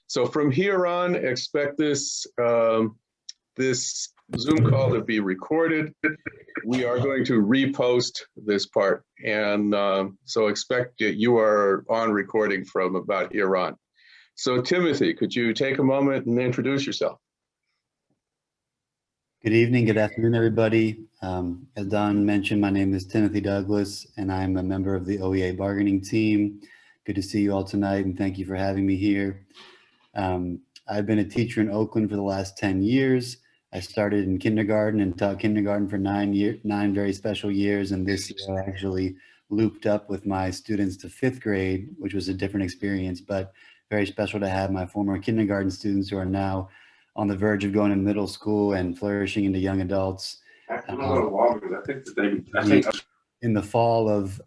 So from here on, expect this this Zoom call to be recorded. We are going to repost this part, and so expect that you are on recording from about here on. So Timothy, could you take a moment and introduce yourself? Good evening, good afternoon, everybody. As Don mentioned, my name is Timothy Douglas, and I'm a member of the OEA bargaining team. Good to see you all tonight, and thank you for having me here. I've been a teacher in Oakland for the last 10 years. I started in kindergarten and taught kindergarten for 9 very special years, and this year I actually looped up with my students to 5th grade, which was a different experience, but very special to have my former kindergarten students who are now on the verge of going to middle school and flourishing into young adults. In the fall of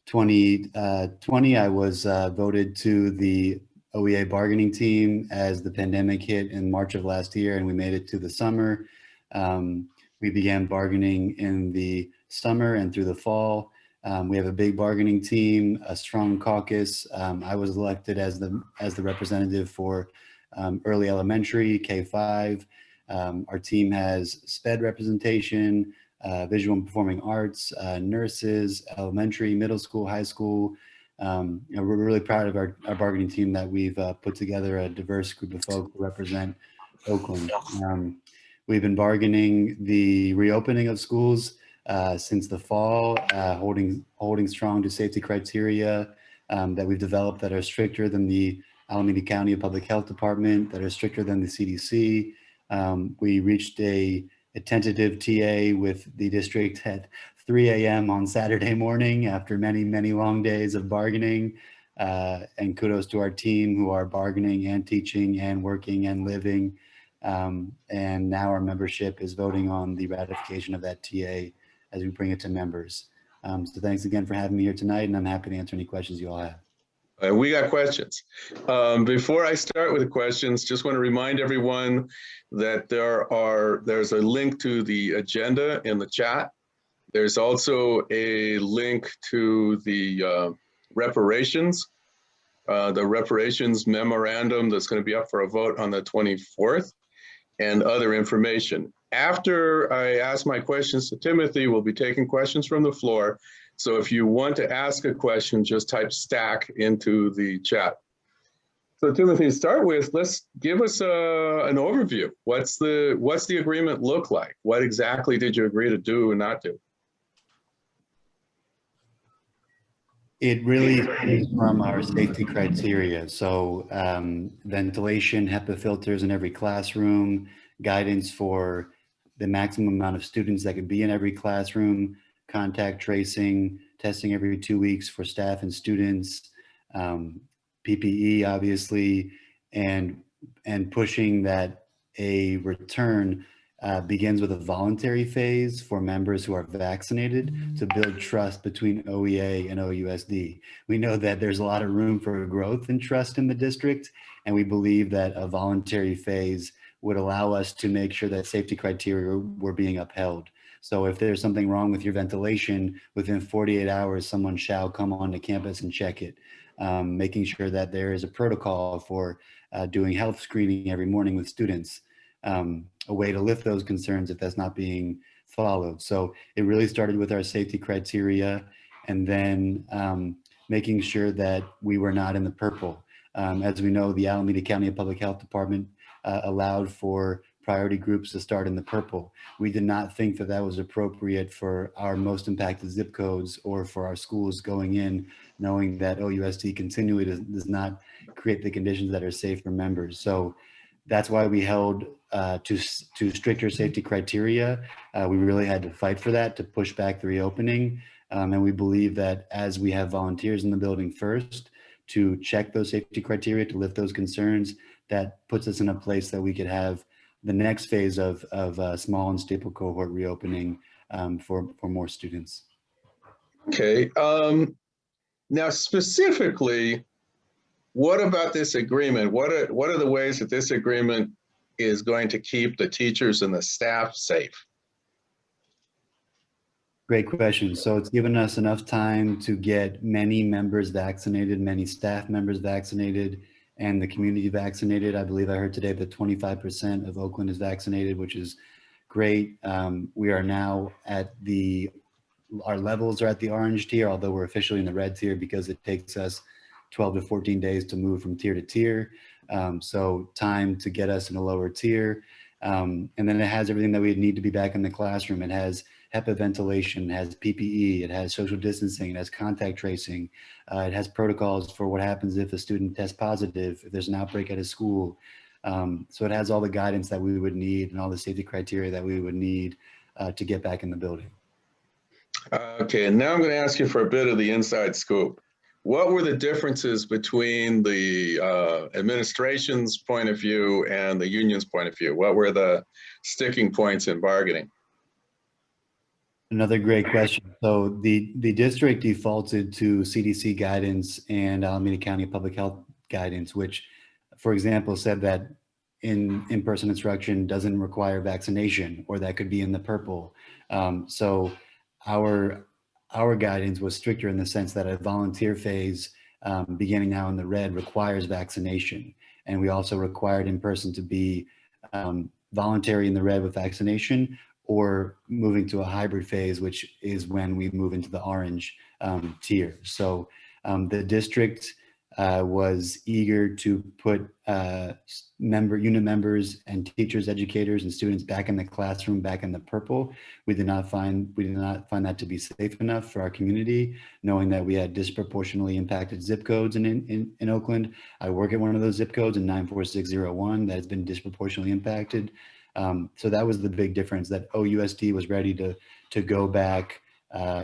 2020, I was voted to the OEA bargaining team as the pandemic hit in March of last year, and we made it to the summer. We began bargaining in the summer and through the fall. We have a big bargaining team, a strong caucus. I was elected as the representative for early elementary, K-5. Our team has SPED representation, visual and performing arts, nurses, elementary, middle school, high school. We're really proud of our bargaining team that we've put together a diverse group of folks who represent Oakland. We've been bargaining the reopening of schools since the fall, holding strong to safety criteria that we've developed that are stricter than the Alameda County Public Health Department, that are stricter than the CDC. We reached a tentative TA with the district at 3 a.m. on Saturday morning after many, many long days of bargaining. And kudos to our team who are bargaining and teaching and working and living. And now our membership is voting on the ratification of that TA as we bring it to members. So thanks again for having me here tonight, and I'm happy to answer any questions you all have. We got questions. Before I start with the questions, just want to remind everyone that there's a link to the agenda in the chat. There's also a link to the reparations memorandum that's going to be up for a vote on the 24th, and other information. After I ask my questions to Timothy, we'll be taking questions from the floor. So if you want to ask a question, just type stack into the chat. So Timothy, to start with, let's give us an overview. What's the agreement look like? What exactly did you agree to do and not do? It really is from our safety criteria. So ventilation, HEPA filters in every classroom, guidance for the maximum amount of students that could be in every classroom, contact tracing, testing every 2 weeks for staff and students, PPE obviously, and pushing that a return begins with a voluntary phase for members who are vaccinated to build trust between OEA and OUSD. We know that there's a lot of room for growth and trust in the district, and we believe that a voluntary phase would allow us to make sure that safety criteria were being upheld. So if there's something wrong with your ventilation, within 48 hours, someone shall come onto campus and check it, making sure that there is a protocol for doing health screening every morning with students, a way to lift those concerns if that's not being followed. So it really started with our safety criteria, and then making sure that we were not in the purple. As we know, the Alameda County Public Health Department allowed for priority groups to start in the purple. We did not think that that was appropriate for our most impacted zip codes or for our schools going in, knowing that OUSD continually does not create the conditions that are safe for members. So that's why we held to stricter safety criteria. We really had to fight for that, to push back the reopening. And we believe that as we have volunteers in the building first to check those safety criteria, to lift those concerns, that puts us in a place that we could have the next phase of small and stable cohort reopening for more students. Okay. Now, specifically, what about this agreement? What are the ways that this agreement is going to keep the teachers and the staff safe? Great question. So it's given us enough time to get many members vaccinated, many staff members vaccinated, and the community vaccinated. I believe I heard today that 25% of Oakland is vaccinated, which is great. We are now at our levels are at the orange tier, although we're officially in the red tier because it takes us 12 to 14 days to move from tier to tier. So time to get us in a lower tier. And then it has everything that we need to be back in the classroom. It has HEPA ventilation, it has PPE, it has social distancing, it has contact tracing. It has protocols for what happens if a student tests positive, if there's an outbreak at a school. So it has all the guidance that we would need and all the safety criteria that we would need to get back in the building. Okay, and now I'm going to ask you for a bit of the inside scoop. What were the differences between the administration's point of view and the union's point of view? What were the sticking points in bargaining? Another great question. So the district defaulted to CDC guidance and Alameda County Public Health guidance, which, for example, said that in-person instruction doesn't require vaccination, or that could be in the purple. So our guidance was stricter in the sense that a volunteer phase beginning now in the red requires vaccination. And we also required in-person to be voluntary in the red with vaccination, or moving to a hybrid phase, which is when we move into the orange tier. So the district was eager to put unit members and teachers, educators, and students back in the classroom, back in the purple. We did not find that to be safe enough for our community, knowing that we had disproportionately impacted zip codes in Oakland. I work at one of those zip codes in 94601 that has been disproportionately impacted. So that was the big difference, that OUSD was ready to go back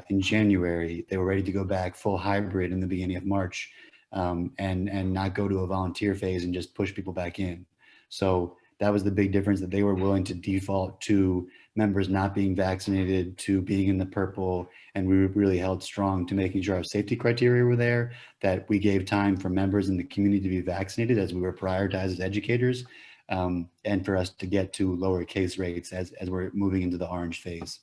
in January. They were ready to go back full hybrid in the beginning of March. And not go to a volunteer phase and just push people back in. So that was the big difference, that they were willing to default to members not being vaccinated, to being in the purple, and we really held strong to making sure our safety criteria were there, that we gave time for members in the community to be vaccinated as we were prioritized as educators, and for us to get to lower case rates as we're moving into the orange phase.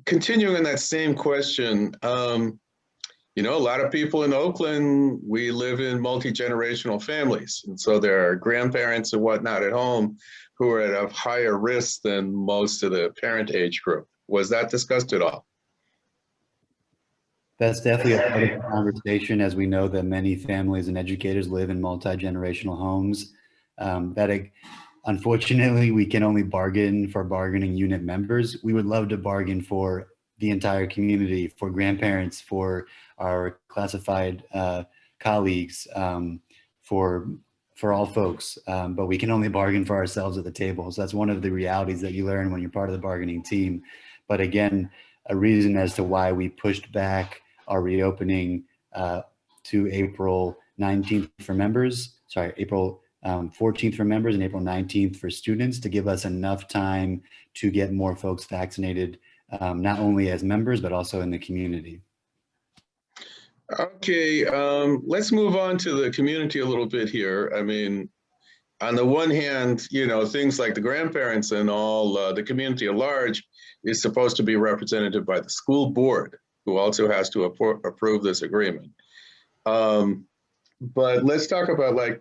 Continuing on that same question, you know, a lot of people in Oakland, we live in multi-generational families. And so there are grandparents and whatnot at home who are at a higher risk than most of the parent age group. Was that discussed at all? That's definitely a part of the conversation, as we know that many families and educators live in multi-generational homes. Unfortunately, we can only bargain for bargaining unit members. We would love to bargain for the entire community, for grandparents, for our classified colleagues, for all folks, but we can only bargain for ourselves at the table. So that's one of the realities that you learn when you're part of the bargaining team. But again, a reason as to why we pushed back our reopening to April 19th for members, April 14th for members and April 19th for students, to give us enough time to get more folks vaccinated, not only as members, but also in the community. Okay, let's move on to the community a little bit here. I mean, on the one hand, you know, things like the grandparents and all, the community at large is supposed to be represented by the school board, who also has to approve this agreement. But let's talk about like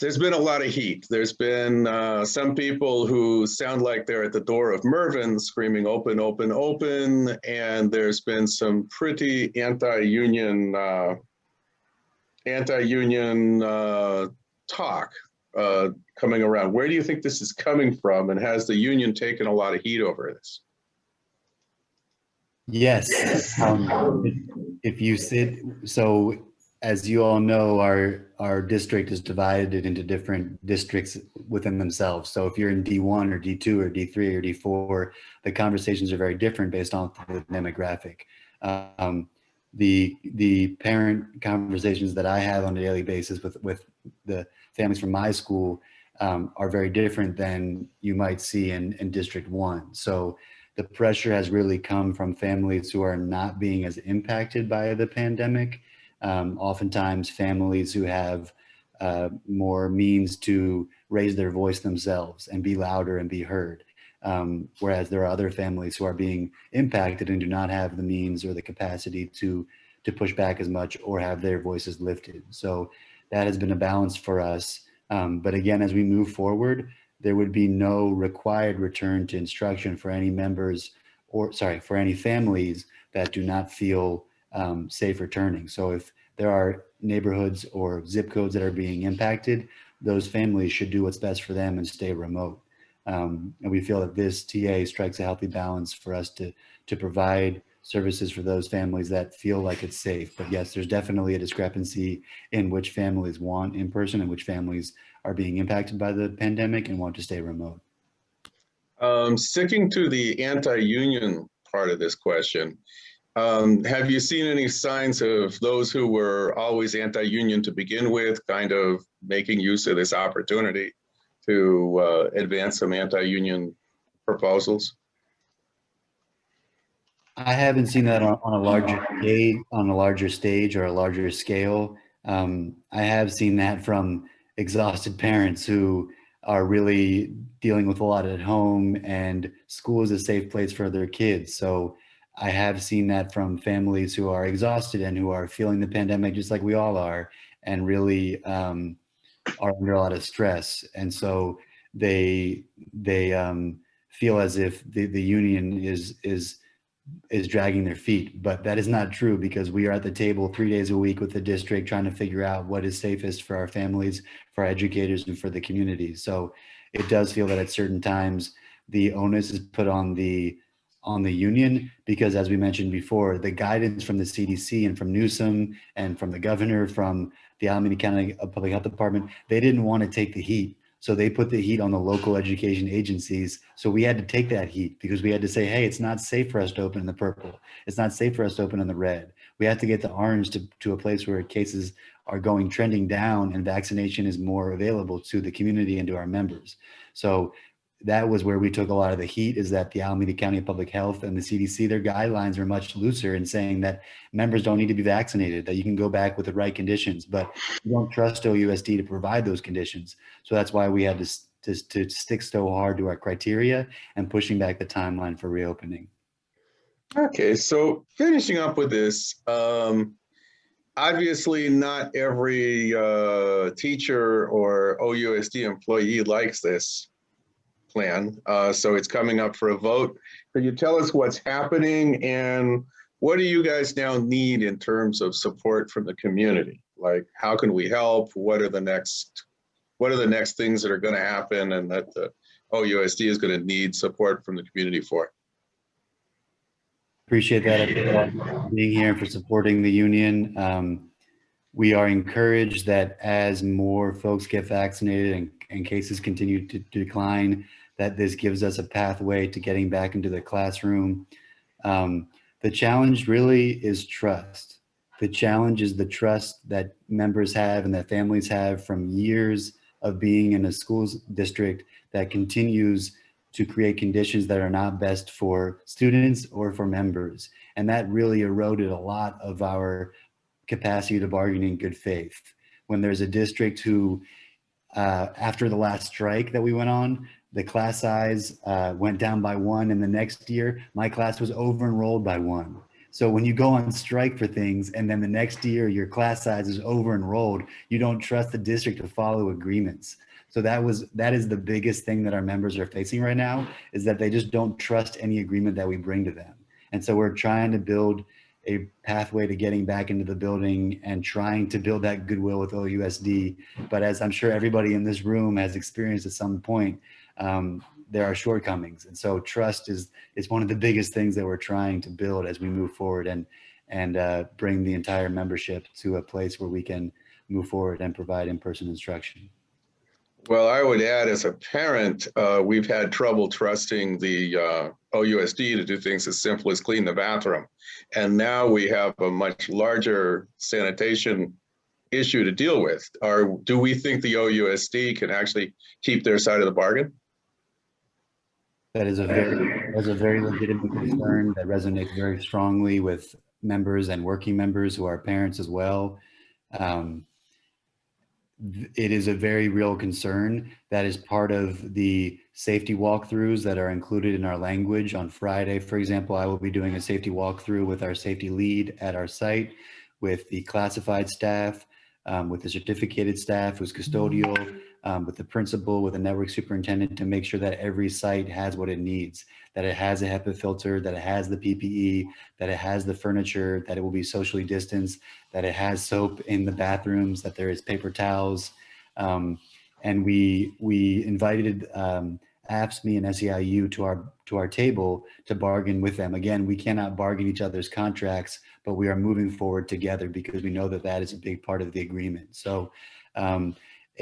there's been a lot of heat. There's been some people who sound like they're at the door of Mervyn screaming open, open, open. And there's been some pretty anti-union talk coming around. Where do you think this is coming from? And has the union taken a lot of heat over this? Yes. If you so as you all know, our district is divided into different districts within themselves. So if you're in D1 or D2 or D3 or D4, the conversations are very different based on the demographic. The parent conversations that I have on a daily basis with the families from my school are very different than you might see in District 1. So the pressure has really come from families who are not being as impacted by the pandemic. Oftentimes families who have more means to raise their voice themselves and be louder and be heard. Whereas there are other families who are being impacted and do not have the means or the capacity to to push back as much or have their voices lifted. So that has been a balance for us. But again, as we move forward, there would be no required return to instruction for any members or for any families that do not feel safe returning. So if there are neighborhoods or zip codes that are being impacted, those families should do what's best for them and stay remote. And we feel that this TA strikes a healthy balance for us to provide services for those families that feel like it's safe. But yes, there's definitely a discrepancy in which families want in person and which families are being impacted by the pandemic and want to stay remote. Sticking to the anti-union part of this question, have you seen any signs of those who were always anti-union to begin with kind of making use of this opportunity to advance some anti-union proposals? I haven't seen that on a larger stage or a larger scale. I have seen that from exhausted parents who are really dealing with a lot at home, and school is a safe place for their kids. So I have seen that from families who are exhausted and who are feeling the pandemic just like we all are, and really are under a lot of stress. And so they feel as if the union is dragging their feet, but that is not true, because we are at the table 3 days a week with the district trying to figure out what is safest for our families, for our educators, and for the community. So it does feel that at certain times the onus is put on the union, because as we mentioned before, the guidance from the CDC and from Newsom and from the governor, from the Alameda County Public Health Department, they didn't want to take the heat. So they put the heat on the local education agencies. So we had to take that heat, because we had to say, hey, it's not safe for us to open in the purple. It's not safe for us to open in the red. We have to get the orange to a place where cases are trending down and vaccination is more available to the community and to our members. So that was where we took a lot of the heat, is that the Alameda County Public Health and the CDC, their guidelines are much looser in saying that members don't need to be vaccinated, that you can go back with the right conditions, but you don't trust OUSD to provide those conditions. So that's why we had to stick so hard to our criteria and pushing back the timeline for reopening. Okay, so finishing up with this, obviously not every teacher or OUSD employee likes this plan, so it's coming up for a vote. Could you tell us what's happening, and what do you guys now need in terms of support from the community? Like, how can we help? What are the next things that are going to happen and that the OUSD is going to need support from the community for? Appreciate that, for being here and for supporting the union. We are encouraged that as more folks get vaccinated and cases continue to decline, that this gives us a pathway to getting back into the classroom. The challenge really is trust. The challenge is the trust that members have and that families have from years of being in a school district that continues to create conditions that are not best for students or for members. And that really eroded a lot of our capacity to bargain in good faith. When there's a district who, after the last strike that we went on, the class size went down by 1, and the next year my class was over enrolled by 1. So when you go on strike for things and then the next year your class size is over enrolled, you don't trust the district to follow agreements. So that is the biggest thing that our members are facing right now, is that they just don't trust any agreement that we bring to them. And so we're trying to build a pathway to getting back into the building and trying to build that goodwill with OUSD. But as I'm sure everybody in this room has experienced at some point, there are shortcomings. And so trust is one of the biggest things that we're trying to build as we move forward and bring the entire membership to a place where we can move forward and provide in-person instruction. Well, I would add, as a parent, we've had trouble trusting the OUSD to do things as simple as clean the bathroom. And now we have a much larger sanitation issue to deal with. Do we think the OUSD can actually keep their side of the bargain? That is a very legitimate concern that resonates very strongly with members and working members who are parents as well. It is a very real concern that is part of the safety walkthroughs that are included in our language. On Friday, for example, I will be doing a safety walkthrough with our safety lead at our site with the classified staff, with the certificated staff who's custodial, with the principal, with the network superintendent, to make sure that every site has what it needs, that it has a HEPA filter, that it has the PPE, that it has the furniture, that it will be socially distanced, that it has soap in the bathrooms, that there is paper towels. And we invited AFSCME and SEIU to our table to bargain with them. Again, we cannot bargain each other's contracts, but we are moving forward together because we know that that is a big part of the agreement. So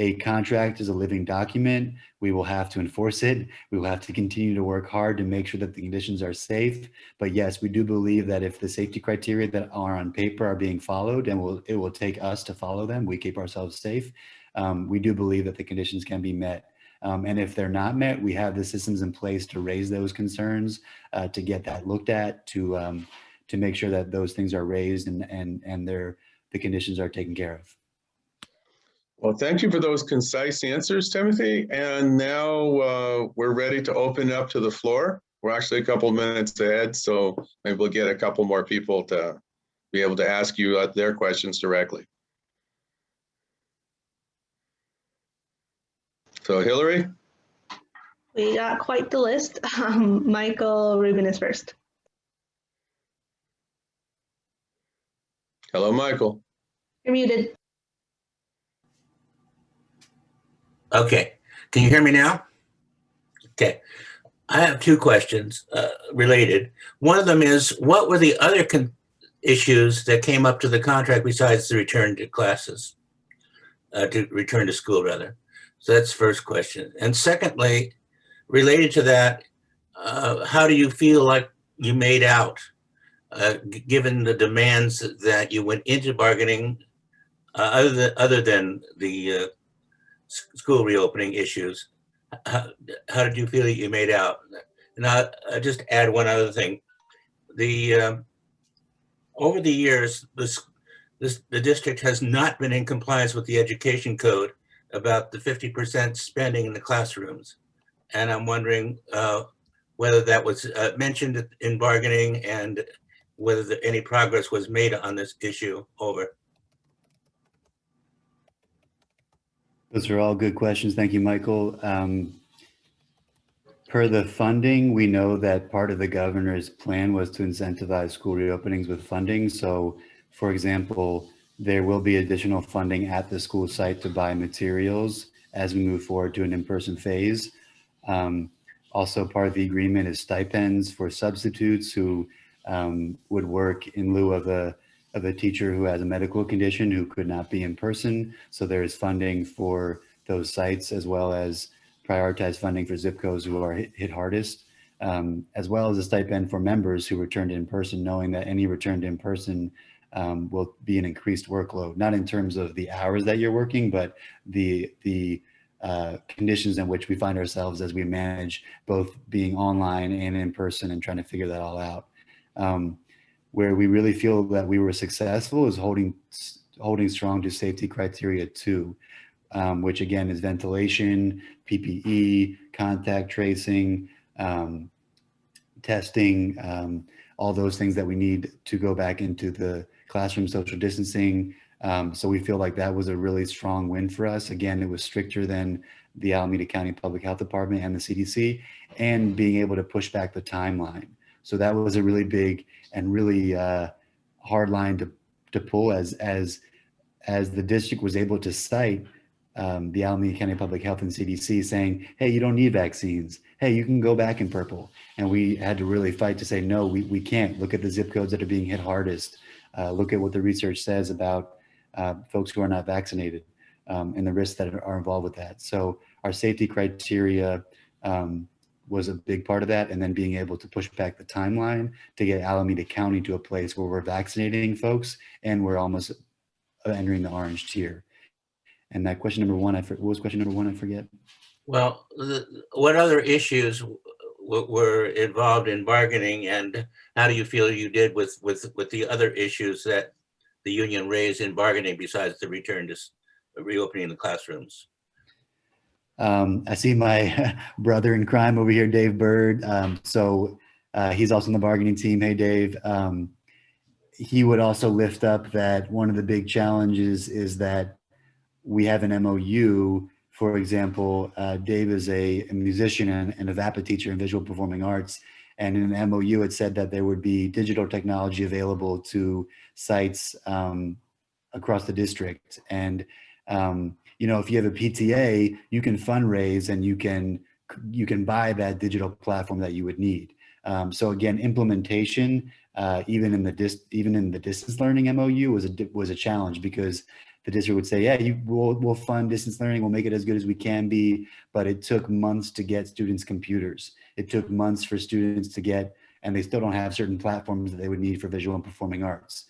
a contract is a living document. We will have to enforce it. We will have to continue to work hard to make sure that the conditions are safe. But yes, we do believe that if the safety criteria that are on paper are being followed, and it will take us to follow them, we keep ourselves safe. We do believe that the conditions can be met. And if they're not met, we have the systems in place to raise those concerns, to get that looked at, to make sure that those things are raised and the conditions are taken care of. Well, thank you for those concise answers, Timothy. And now we're ready to open up to the floor. We're actually a couple minutes ahead, so maybe we'll get a couple more people to be able to ask you their questions directly. So Hillary? We got quite the list. Michael Rubin is first. Hello, Michael. You're muted. Okay, can you hear me now? Okay, I have two questions related. One of them is, what were the other issues that came up to the contract besides the return to classes, to return to school rather? So that's the first question. And secondly, related to that, how do you feel like you made out, given the demands that you went into bargaining, other than the school reopening issues? How did you feel that you made out? And I'll just add one other thing. Over the years, the district has not been in compliance with the education code about the 50% spending in the classrooms. And I'm wondering whether that was mentioned in bargaining and whether any progress was made on this issue. Over. Those are all good questions. Thank you, Michael. Per the funding, we know that part of the governor's plan was to incentivize school reopenings with funding. So, for example, there will be additional funding at the school site to buy materials as we move forward to an in-person phase. Also, part of the agreement is stipends for substitutes who would work in lieu of a teacher who has a medical condition who could not be in person. So there is funding for those sites, as well as prioritized funding for zip codes who are hit hardest, as well as a stipend for members who returned in person, knowing that any return to in person will be an increased workload, not in terms of the hours that you're working, but the conditions in which we find ourselves as we manage both being online and in person and trying to figure that all out. Where we really feel that we were successful is holding strong to safety criteria too, which again is ventilation, PPE, contact tracing, testing, all those things that we need to go back into the classroom, social distancing. So we feel like that was a really strong win for us. Again, it was stricter than the Alameda County Public Health Department and the CDC, and being able to push back the timeline. So that was a really big and really hard line to pull as the district was able to cite the Alameda County Public Health and CDC saying, hey, you don't need vaccines. Hey, you can go back in purple. And we had to really fight to say, no, we can't. Look at the zip codes that are being hit hardest. Look at what the research says about folks who are not vaccinated and the risks that are involved with that. So our safety criteria was a big part of that. And then being able to push back the timeline to get Alameda County to a place where we're vaccinating folks and we're almost entering the orange tier. And that question number one, what was question number one? I forget. Well, what other issues were involved in bargaining, and how do you feel you did with the other issues that the union raised in bargaining besides the return to reopening the classrooms? I see my brother in crime over here, Dave Bird. So he's also on the bargaining team. Hey, Dave. he would also lift up that one of the big challenges is that we have an MOU. For example, Dave is a musician and a VAPA teacher in visual performing arts. And in the MOU, it said that there would be digital technology available to sites across the district. And, you know, if you have a PTA, you can fundraise and you can buy that digital platform that you would need. So again, implementation, even in the distance learning MOU was a challenge, because the district would say, yeah, we'll fund distance learning, we'll make it as good as we can be, but it took months to get students computers. It took months for students to get, and they still don't have certain platforms that they would need for visual and performing arts.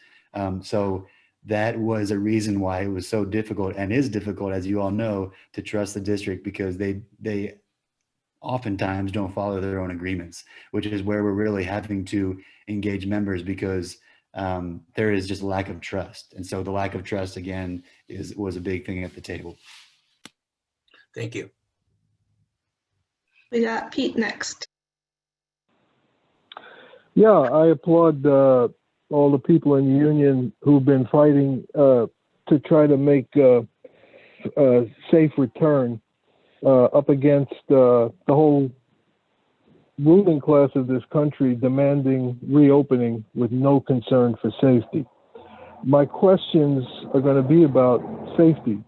So that was a reason why it was so difficult, and is difficult, as you all know, to trust the district, because they oftentimes don't follow their own agreements, which is where we're really having to engage members, because there is just a lack of trust. And so the lack of trust, again, was a big thing at the table. Thank you. We got Pete next. Yeah, I applaud all the people in the union who've been fighting to try to make a safe return up against the whole ruling class of this country demanding reopening with no concern for safety. My questions are going to be about safety.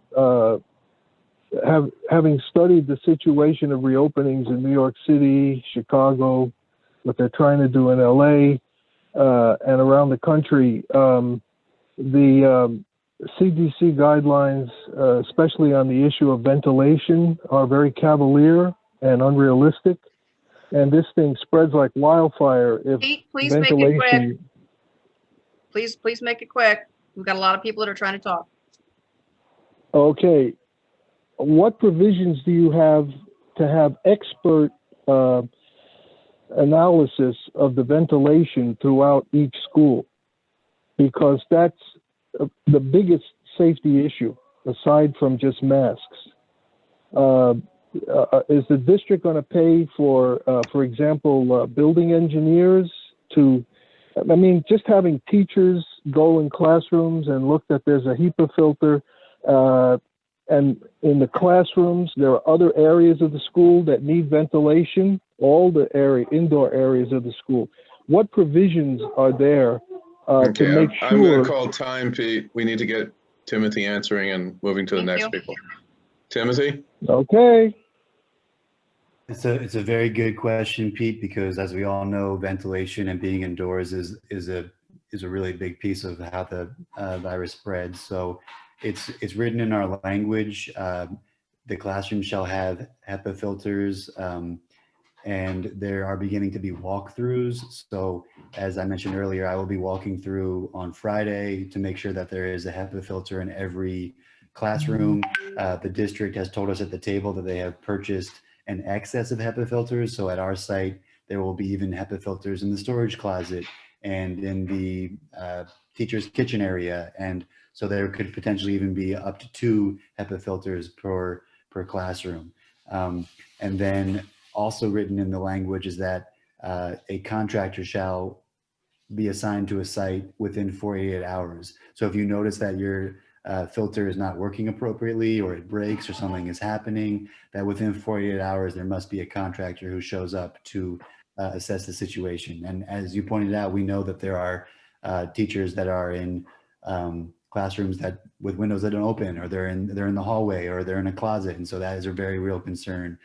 Having studied the situation of reopenings in New York City, Chicago, what they're trying to do in LA, and around the country, the CDC guidelines, especially on the issue of ventilation, are very cavalier and unrealistic. And this thing spreads like wildfire if Pete, please ventilation. make it quick. Please make it quick. We've got a lot of people that are trying to talk. Okay. What provisions do you have to have expert analysis of the ventilation throughout each school? Because that's the biggest safety issue, aside from just masks. Is the district going to pay for example, building engineers to, I mean, just having teachers go in classrooms and look that there's a HEPA filter, and in the classrooms, there are other areas of the school that need ventilation, all the indoor areas of the school. What provisions are there to make sure? I'm going to call time, Pete. We need to get Timothy answering and moving to the next people. Timothy? Okay. It's a very good question, Pete, because as we all know, ventilation and being indoors is a really big piece of how the virus spreads. So it's written in our language. The classroom shall have HEPA filters, and there are beginning to be walkthroughs. So as I mentioned earlier, I will be walking through on Friday to make sure that there is a HEPA filter in every classroom. The district has told us at the table that they have purchased an excess of HEPA filters. So at our site, there will be even HEPA filters in the storage closet and in the teacher's kitchen area. And so there could potentially even be up to 2 HEPA filters per classroom. And then also written in the language is that a contractor shall be assigned to a site within 48 hours. So if you notice that your filter is not working appropriately, or it breaks, or something is happening, that within 48 hours, there must be a contractor who shows up to assess the situation. And as you pointed out, we know that there are teachers that are in classrooms that with windows that don't open, or they're in the hallway, or they're in a closet. And so that is a very real concern.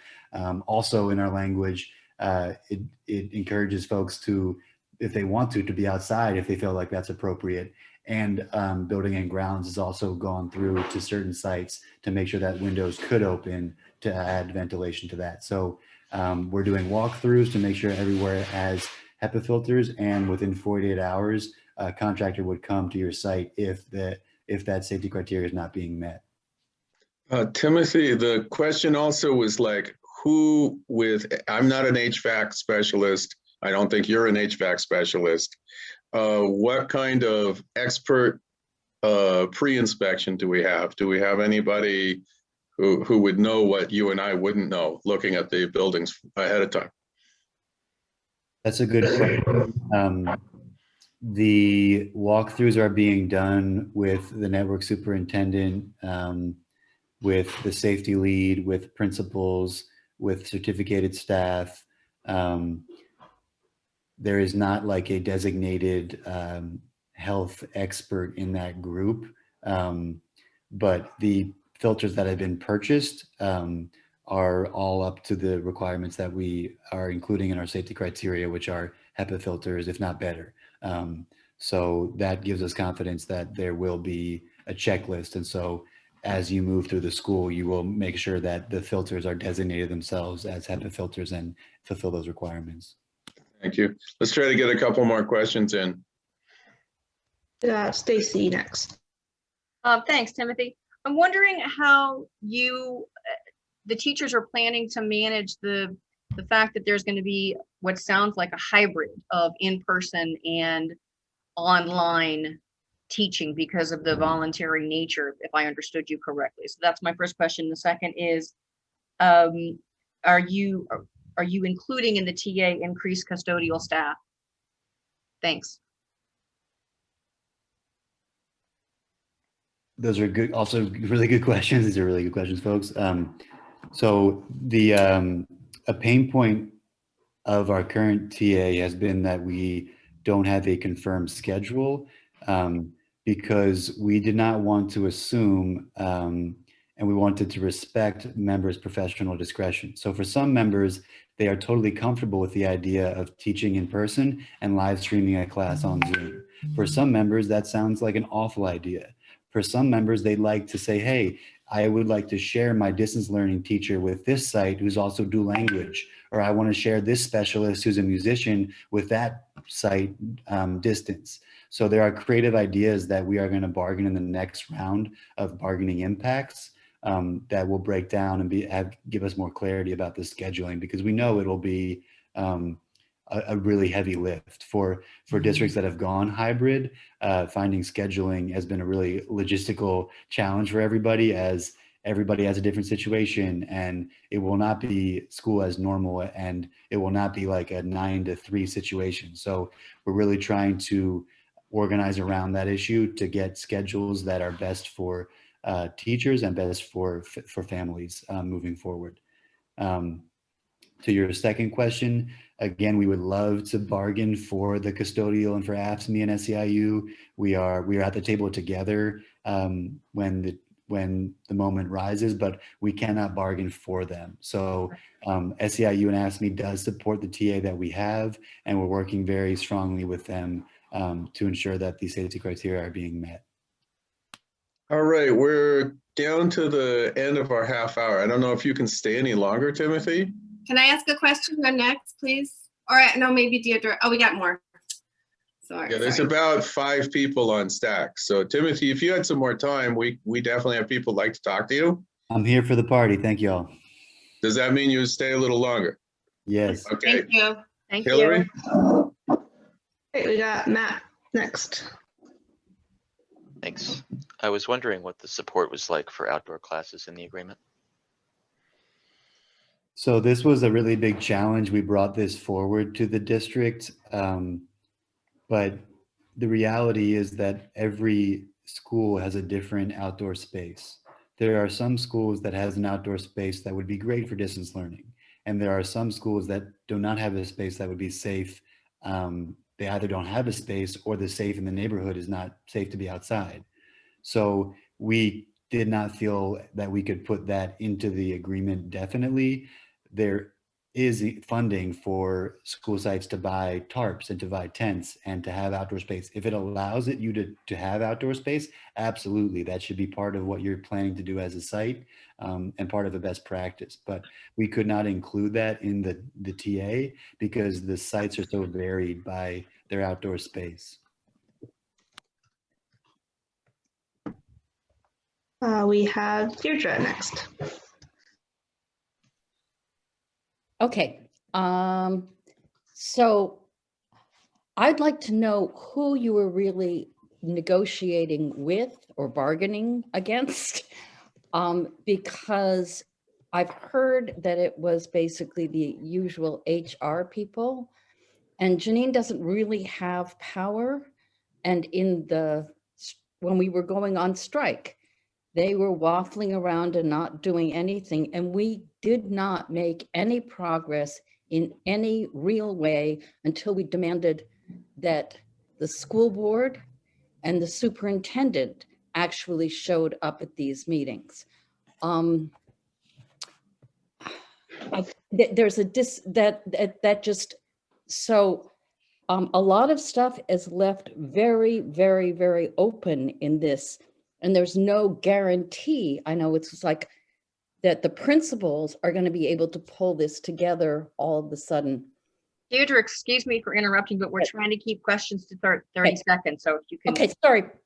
Also in our language, it encourages folks to, if they want to be outside, if they feel like that's appropriate. And Building and Grounds has also gone through to certain sites to make sure that windows could open to add ventilation to that. So we're doing walkthroughs to make sure everywhere has HEPA filters, and within 48 hours, a contractor would come to your site if that safety criteria is not being met. Timothy, the question also was like, I'm not an HVAC specialist. I don't think you're an HVAC specialist. What kind of expert pre-inspection do we have? Do we have anybody who would know what you and I wouldn't know, looking at the buildings ahead of time? That's a good question. The walkthroughs are being done with the network superintendent, with the safety lead, with principals, with certificated staff. There is not like a designated health expert in that group, but the filters that have been purchased are all up to the requirements that we are including in our safety criteria, which are HEPA filters, if not better. So that gives us confidence that there will be a checklist. And so as you move through the school, you will make sure that the filters are designated themselves as HEPA filters and fulfill those requirements. Thank you. Let's try to get a couple more questions in. Stacy next. Thanks, Timothy. I'm wondering how the teachers are planning to manage the fact that there's going to be what sounds like a hybrid of in-person and online teaching because of the voluntary nature, if I understood you correctly. So that's my first question. The second is, are you including in the TA increased custodial staff? Thanks. Those are good, also really good questions. These are really good questions, folks. So the a pain point of our current TA has been that we don't have a confirmed schedule because we did not want to assume and we wanted to respect members' professional discretion. So for some members, they are totally comfortable with the idea of teaching in person and live streaming a class on Zoom. For some members, that sounds like an awful idea. For some members, they'd like to say, hey, I would like to share my distance learning teacher with this site who's also dual language, or I want to share this specialist who's a musician with that site distance. So there are creative ideas that we are going to bargain in the next round of bargaining impacts that will break down and give us more clarity about the scheduling, because we know it will be a really heavy lift for districts that have gone hybrid. Finding scheduling has been a really logistical challenge for everybody, as everybody has a different situation, and it will not be school as normal, and it will not be like a 9 to 3 situation. So we're really trying to organize around that issue to get schedules that are best for teachers and best for families moving forward. To your second question, again, we would love to bargain for the custodial and for AFSCME and SEIU. We are at the table together when the moment rises, but we cannot bargain for them. So SEIU and AFSCME does support the TA that we have, and we're working very strongly with them to ensure that these safety criteria are being met. All right, we're down to the end of our half hour. I don't know if you can stay any longer, Timothy. Can I ask a question next, please? Or no, maybe Deirdre. Oh, we got more. Sorry. Yeah, there's about 5 people on stack. So Timothy, if you had some more time, we definitely have people like to talk to you. I'm here for the party. Thank you all. Does that mean you stay a little longer? Yes. Okay. Thank you. Thank Hillary? you. Okay, we got Matt next. Thanks. I was wondering what the support was like for outdoor classes in the agreement. So this was a really big challenge. We brought this forward to the district, but the reality is that every school has a different outdoor space. There are some schools that has an outdoor space that would be great for distance learning. And there are some schools that do not have a space that would be safe. They either don't have a space, or the safe in the neighborhood is not safe to be outside. So we did not feel that we could put that into the agreement definitely. There is funding for school sites to buy tarps and to buy tents and to have outdoor space. If it allows you to have outdoor space, absolutely, that should be part of what you're planning to do as a site and part of a best practice. But we could not include that in the TA because the sites are so varied by their outdoor space. We have Deirdre next. Okay, so I'd like to know who you were really negotiating with or bargaining against, because I've heard that it was basically the usual HR people, And Janine doesn't really have power. And when we were going on strike, they were waffling around and not doing anything. And we did not make any progress in any real way until we demanded that the school board and the superintendent actually showed up at these meetings. There's a lot of stuff is left very, very, very open in this, and there's no guarantee. I know it's like that the principals are going to be able to pull this together all of a sudden. Deirdre, excuse me for interrupting, but we're trying to keep questions to 30 seconds. So if you can. Okay,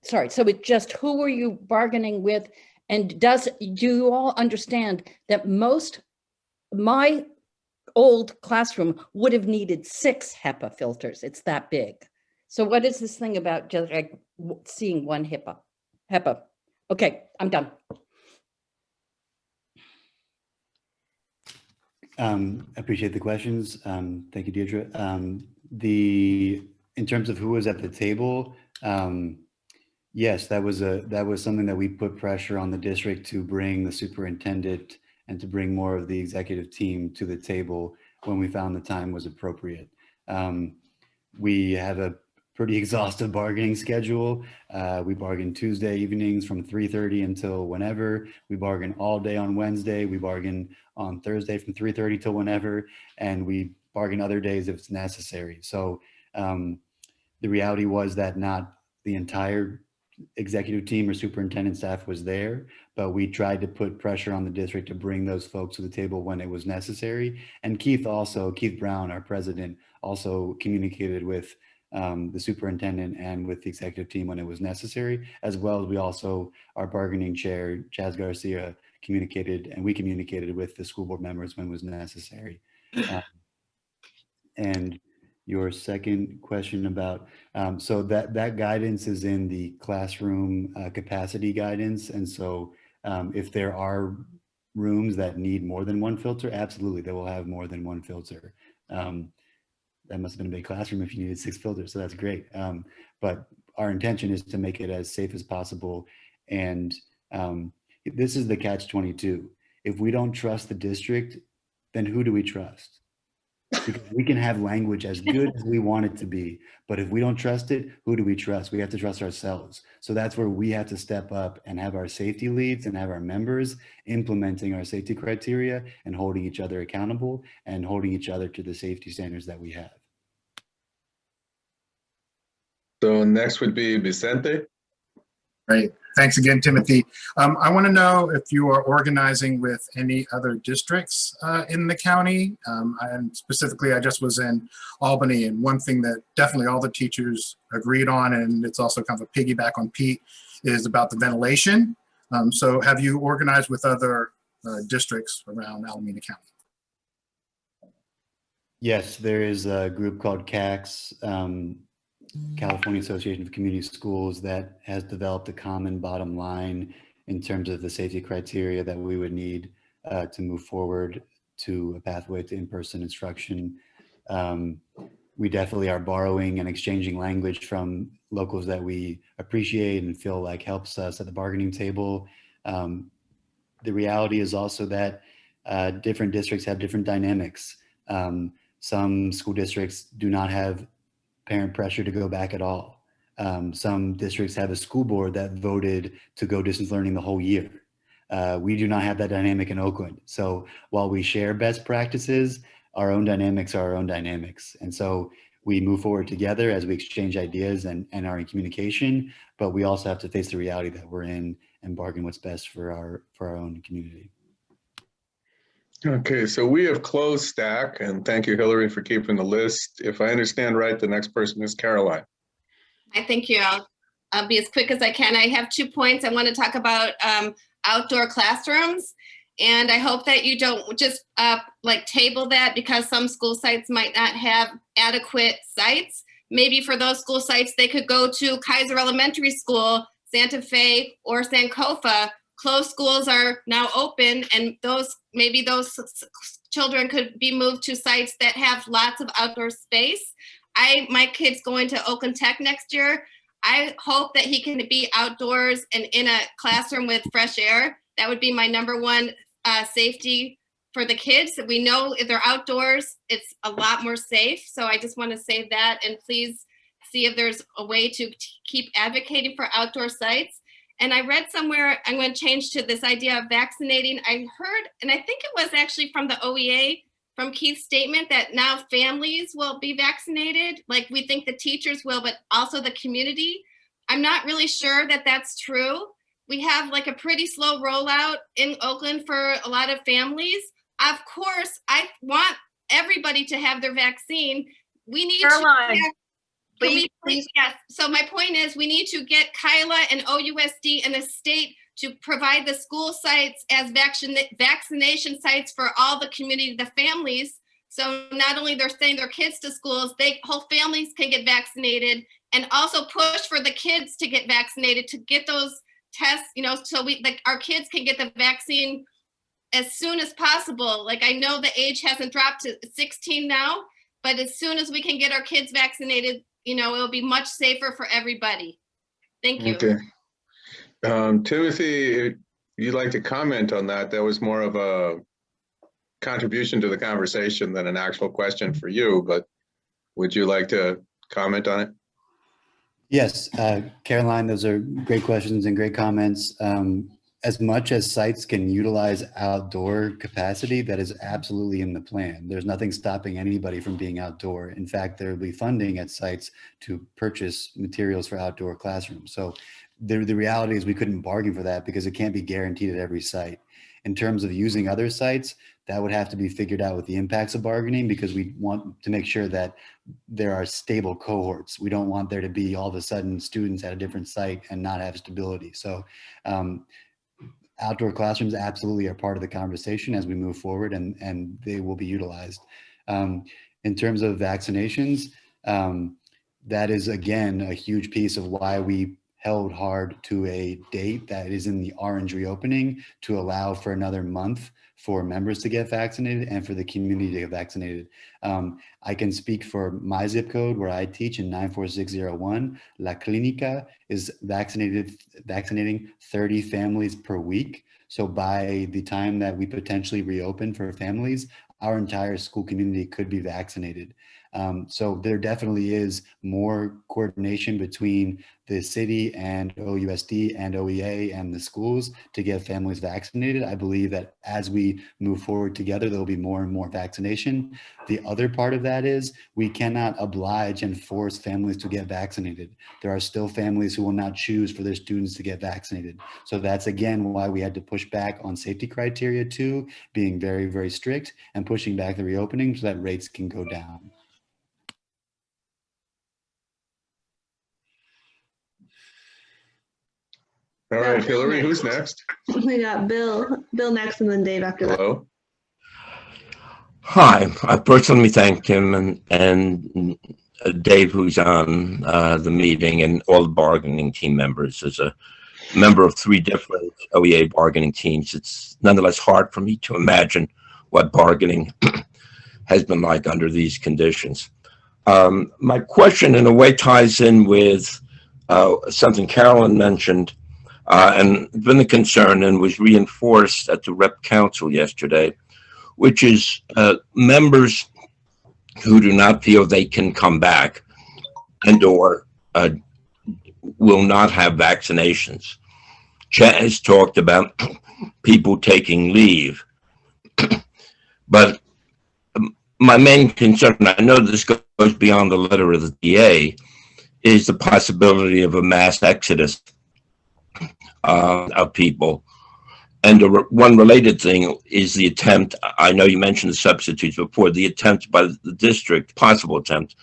sorry. So it's just, who were you bargaining with? And do you all understand that my old classroom would have needed 6 HEPA filters. It's that big. So what is this thing about just like seeing one HEPA? Okay, I'm done. Appreciate the questions. Thank you, Deirdre. In terms of who was at the table, yes, that was something that we put pressure on the district to bring the superintendent and to bring more of the executive team to the table when we found the time was appropriate. We have a pretty exhaustive bargaining schedule. We bargain Tuesday evenings from 3:30 until whenever. We bargain all day on Wednesday. We bargain on Thursday from 3:30 till whenever, and we bargain other days if it's necessary. So the reality was that not the entire executive team or superintendent staff was there, but we tried to put pressure on the district to bring those folks to the table when it was necessary. And Keith Brown, our president, also communicated with the superintendent and with the executive team when it was necessary, as well as our bargaining chair, Chaz Garcia, communicated with the school board members when it was necessary. And your second question about, so that guidance is in the classroom capacity guidance. And so if there are rooms that need more than one filter, absolutely, they will have more than one filter. That must have been a big classroom if you needed 6 filters, so that's great. But our intention is to make it as safe as possible. And this is the catch-22. If we don't trust the district, then who do we trust? Because we can have language as good as we want it to be, but if we don't trust it, who do we trust? We have to trust ourselves. So that's where we have to step up and have our safety leads and have our members implementing our safety criteria and holding each other accountable and holding each other to the safety standards that we have. So next would be Vicente. Great. Thanks again, Timothy. I want to know if you are organizing with any other districts in the county. And specifically, I just was in Albany, and one thing that definitely all the teachers agreed on, and it's also kind of a piggyback on Pete, is about the ventilation. So have you organized with other districts around Alameda County? Yes, there is a group called CACS, California Association of Community Schools, that has developed a common bottom line in terms of the safety criteria that we would need to move forward to a pathway to in-person instruction. We definitely are borrowing and exchanging language from locals that we appreciate and feel like helps us at the bargaining table. The reality is also that different districts have different dynamics. Some school districts do not have parent pressure to go back at all. Some districts have a school board that voted to go distance learning the whole year. We do not have that dynamic in Oakland. So while we share best practices, our own dynamics are our own dynamics. And so we move forward together as we exchange ideas and are in communication, but we also have to face the reality that we're in and bargain what's best for our own community. Okay, so we have closed stack, and thank you, Hillary, for keeping the list. If I understand right, the next person is Caroline. I thank you. I'll be as quick as I can. I have 2 points. I want to talk about outdoor classrooms, and I hope that you don't just like table that because some school sites might not have adequate sites. Maybe for those school sites, they could go to Kaiser Elementary School, Santa Fe, or Sankofa. Closed schools are now open, and maybe those children could be moved to sites that have lots of outdoor space. my kid's going to Oakland Tech next year. I hope that he can be outdoors and in a classroom with fresh air. That would be my number one safety for the kids. We know if they're outdoors, it's a lot more safe. So I just want to say that, and please see if there's a way to keep advocating for outdoor sites. And I read somewhere, I'm going to change to this idea of vaccinating. I heard, and I think it was actually from the OEA, from Keith's statement, that now families will be vaccinated. Like we think the teachers will, but also the community. I'm not really sure that that's true. We have like a pretty slow rollout in Oakland for a lot of families. Of course, I want everybody to have their vaccine. We need Caroline, to please. yes. So my point is, we need to get Kyla and OUSD and the state to provide the school sites as vaccination sites for all the community, the families. So not only they're sending their kids to schools, whole families can get vaccinated, and also push for the kids to get vaccinated, to get those tests, so our kids can get the vaccine as soon as possible. Like I know the age hasn't dropped to 16 now, but as soon as we can get our kids vaccinated, it'll be much safer for everybody. Thank you. Okay. Timothy, you'd like to comment on that? That was more of a contribution to the conversation than an actual question for you, but would you like to comment on it? Yes, Caroline, those are great questions and great comments. As much as sites can utilize outdoor capacity, that is absolutely in the plan. There's nothing stopping anybody from being outdoor. In fact, there will be funding at sites to purchase materials for outdoor classrooms. So the reality is we couldn't bargain for that because it can't be guaranteed at every site. In terms of using other sites, that would have to be figured out with the impacts of bargaining, because we want to make sure that there are stable cohorts. We don't want there to be all of a sudden students at a different site and not have stability. So outdoor classrooms absolutely are part of the conversation as we move forward, and they will be utilized. In terms of vaccinations, that is, again, a huge piece of why we held hard to a date that is in the orange reopening, to allow for another month for members to get vaccinated and for the community to get vaccinated. I can speak for my zip code where I teach in 94601. La Clinica is vaccinating 30 families per week. So by the time that we potentially reopen for families, our entire school community could be vaccinated. So there definitely is more coordination between the city and OUSD and OEA and the schools to get families vaccinated. I believe that as we move forward together, there'll be more and more vaccination. The other part of that is we cannot oblige and force families to get vaccinated. There are still families who will not choose for their students to get vaccinated. So that's, again, why we had to push back on safety criteria too, being very, very strict, and pushing back the reopening so that rates can go down. All right, Hillary, who's next? We got Bill next, and then Dave after that. Hello. Hi, I personally thank him and Dave, who's on the meeting, and all the bargaining team members. As a member of 3 different OEA bargaining teams, it's nonetheless hard for me to imagine what bargaining has been like under these conditions. My question in a way ties in with something Carolyn mentioned, and been a concern and was reinforced at the Rep Council yesterday, which is members who do not feel they can come back and or will not have vaccinations. Chet has talked about people taking leave, but my main concern, I know this goes beyond the letter of the DA, is the possibility of a mass exodus of people. And one related thing is the attempt, I know you mentioned the substitutes before, the attempt by the district, possible attempt,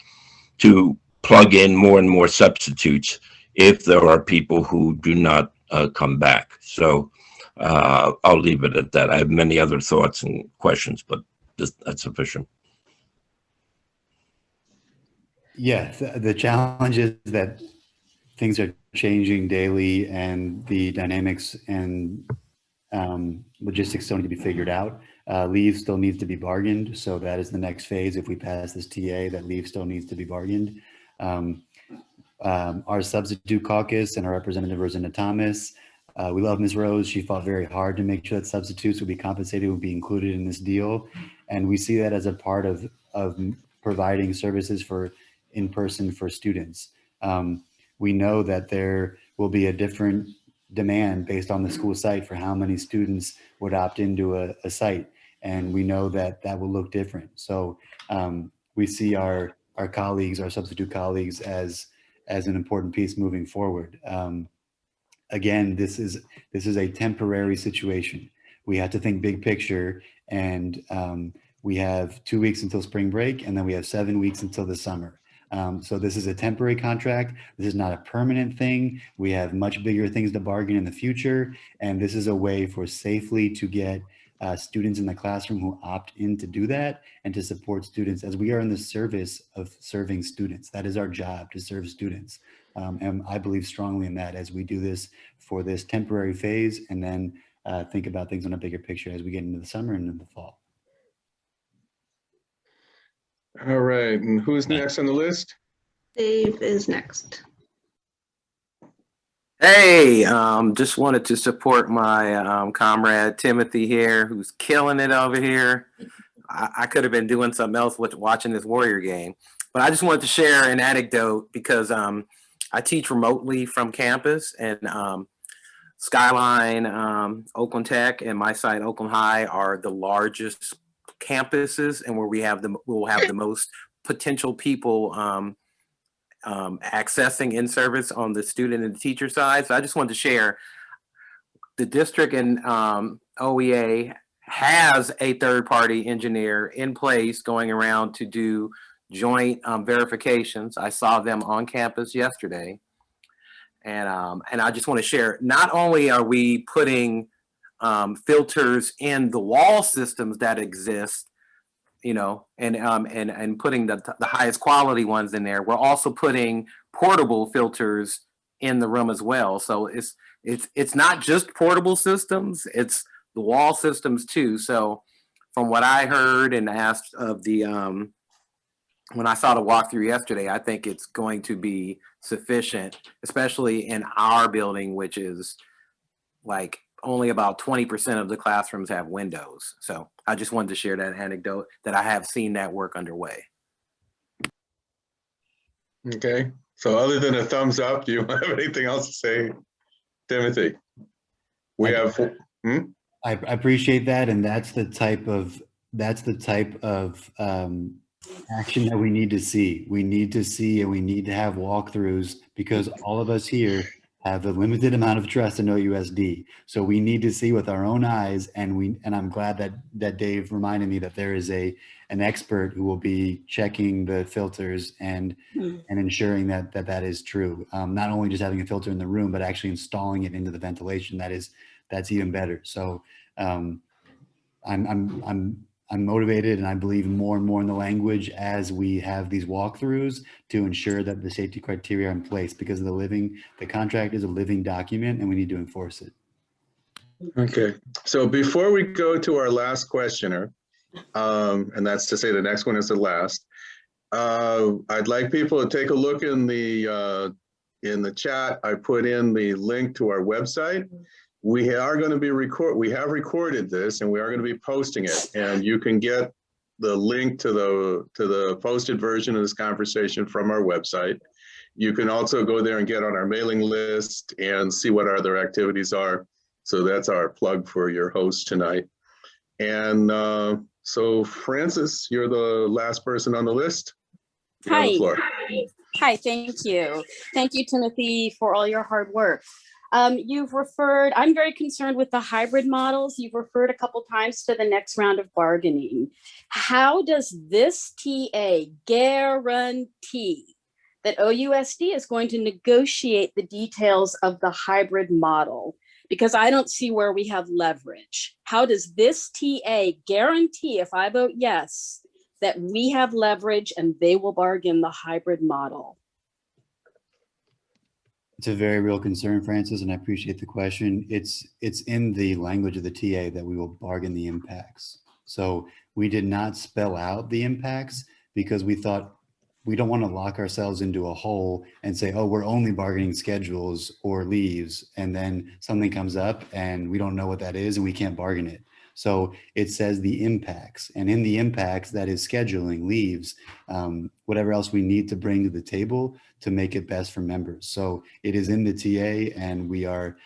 to plug in more and more substitutes if there are people who do not come back. So I'll leave it at that. I have many other thoughts and questions, but that's sufficient. Yeah, the challenge is that things are changing daily, and the dynamics and Logistics still need to be figured out. Leave still needs to be bargained. So that is the next phase. If we pass this TA, that leave still needs to be bargained. Our substitute caucus and our representative Rosanna Thomas. We love Ms. Rose. She fought very hard to make sure that substitutes would be compensated, would be included in this deal. And we see that as a part of providing services for in-person for students. We know that there will be a different demand based on the school site for how many students would opt into a site. And we know that that will look different. So we see our colleagues, our substitute colleagues as an important piece moving forward. Again, this is a temporary situation. We have to think big picture, and we have 2 weeks until spring break, and then we have 7 weeks until the summer. So this is a temporary contract. This is not a permanent thing. We have much bigger things to bargain in the future, and this is a way for safely to get students in the classroom who opt in to do that and to support students, as we are in the service of serving students. That is our job, to serve students. And I believe strongly in that as we do this for this temporary phase, and then think about things on a bigger picture as we get into the summer and into the fall. All right, and who's next on the list? Dave is next. Hey, just wanted to support my comrade Timothy here, who's killing it over here. I could have been doing something else with watching this Warrior game, but I just wanted to share an anecdote because I teach remotely from campus, and Skyline, Oakland Tech, and my site, Oakland High, are the largest campuses, and where we'll have the most potential people accessing in service on the student and the teacher side. So I just wanted to share, the district and OEA has a third-party engineer in place going around to do joint verifications. I saw them on campus yesterday. And I just want to share, not only are we putting filters in the wall systems that exist, you know, and putting the highest quality ones in there, we're also putting portable filters in the room as well. So it's not just portable systems, it's the wall systems too. So from what I heard and asked of the when I saw the walkthrough yesterday, I think it's going to be sufficient, especially in our building, which is like only about 20% of the classrooms have windows. So I just wanted to share that anecdote that I have seen that work underway. Okay, so other than a thumbs up, do you have anything else to say, Timothy? We have. I appreciate that, and that's the type of action that we need to see. We need to see, and we need to have walkthroughs, because all of us here have a limited amount of trust in OUSD. So we need to see with our own eyes, and I'm glad that Dave reminded me that there is an expert who will be checking the filters and ensuring that is true. Not only just having a filter in the room, but actually installing it into the ventilation. That's even better. So I'm motivated, and I believe more and more in the language as we have these walkthroughs to ensure that the safety criteria are in place, because the contract is a living document and we need to enforce it. Okay, so before we go to our last questioner, and that's to say the next one is the last, I'd like people to take a look in the chat. I put in the link to our website. We are going to be we have recorded this, and we are going to be posting it, and you can get the link to the posted version of this conversation from our website. You can also go there and get on our mailing list and see what our other activities are. So that's our plug for your host tonight. And so Francis, you're the last person on the list. You have the floor. Hi, thank you. Thank you, Timothy, for all your hard work. You've referred, I'm very concerned with the hybrid models. You've referred a couple times to the next round of bargaining. How does this TA guarantee that OUSD is going to negotiate the details of the hybrid model? Because I don't see where we have leverage. How does this TA guarantee, if I vote yes, that we have leverage and they will bargain the hybrid model? It's a very real concern, Francis, and I appreciate the question. It's in the language of the TA that we will bargain the impacts. So we did not spell out the impacts because we thought we don't want to lock ourselves into a hole and say, oh, we're only bargaining schedules or leaves, and then something comes up and we don't know what that is and we can't bargain it. So it says the impacts, and in the impacts, that is scheduling, leaves, whatever else we need to bring to the table to make it best for members. So it is in the TA, and we are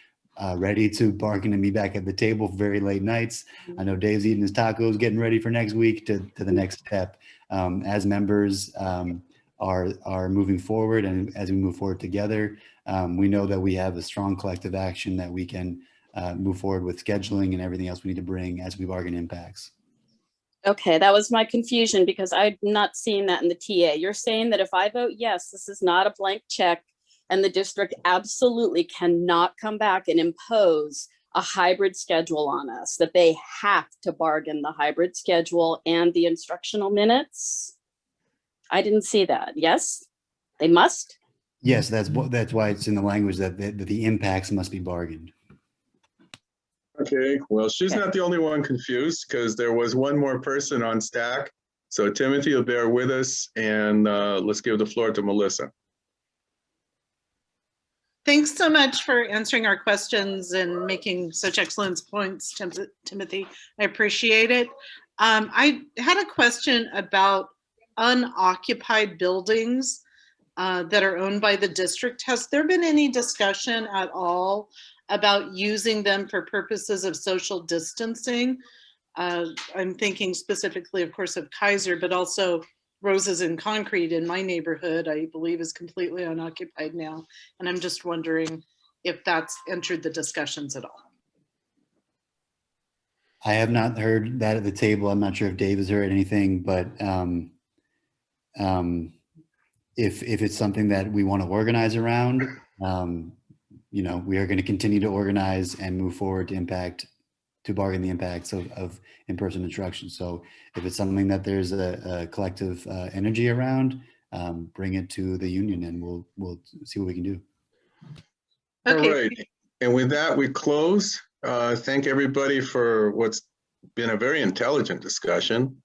ready to bargain and be back at the table for very late nights. I know Dave's eating his tacos, getting ready for next week to the next step. As members are moving forward, and as we move forward together, we know that we have a strong collective action that we can move forward with scheduling and everything else we need to bring as we bargain impacts. Okay, that was my confusion because I'm not seeing that in the TA. You're saying that if I vote yes, this is not a blank check, and the district absolutely cannot come back and impose a hybrid schedule on us, that they have to bargain the hybrid schedule and the instructional minutes? I didn't see that. Yes, they must? Yes, that's why it's in the language that the impacts must be bargained. Okay, well, she's not the only one confused because there was one more person on stack. So Timothy will bear with us, and let's give the floor to Melissa. Thanks so much for answering our questions and making such excellent points, Timothy. I appreciate it. I had a question about unoccupied buildings that are owned by the district. Has there been any discussion at all about using them for purposes of social distancing? I'm thinking specifically, of course, of Kaiser, but also Roses in Concrete in my neighborhood, I believe, is completely unoccupied now. And I'm just wondering if that's entered the discussions at all. I have not heard that at the table. I'm not sure if Dave has heard anything, but if it's something that we want to organize around, you know, we are going to continue to organize and move forward to bargain the impacts of in-person instruction. So if it's something that there's a collective energy around, bring it to the union and we'll see what we can do. Okay. All right, and with that, we close. Thank everybody for what's been a very intelligent discussion.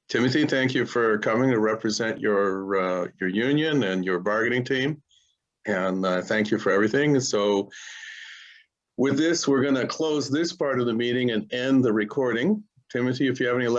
Timothy, thank you for coming to represent your union and your bargaining team. And thank you for everything. So with this, we're going to close this part of the meeting and end the recording. Timothy, if you have any last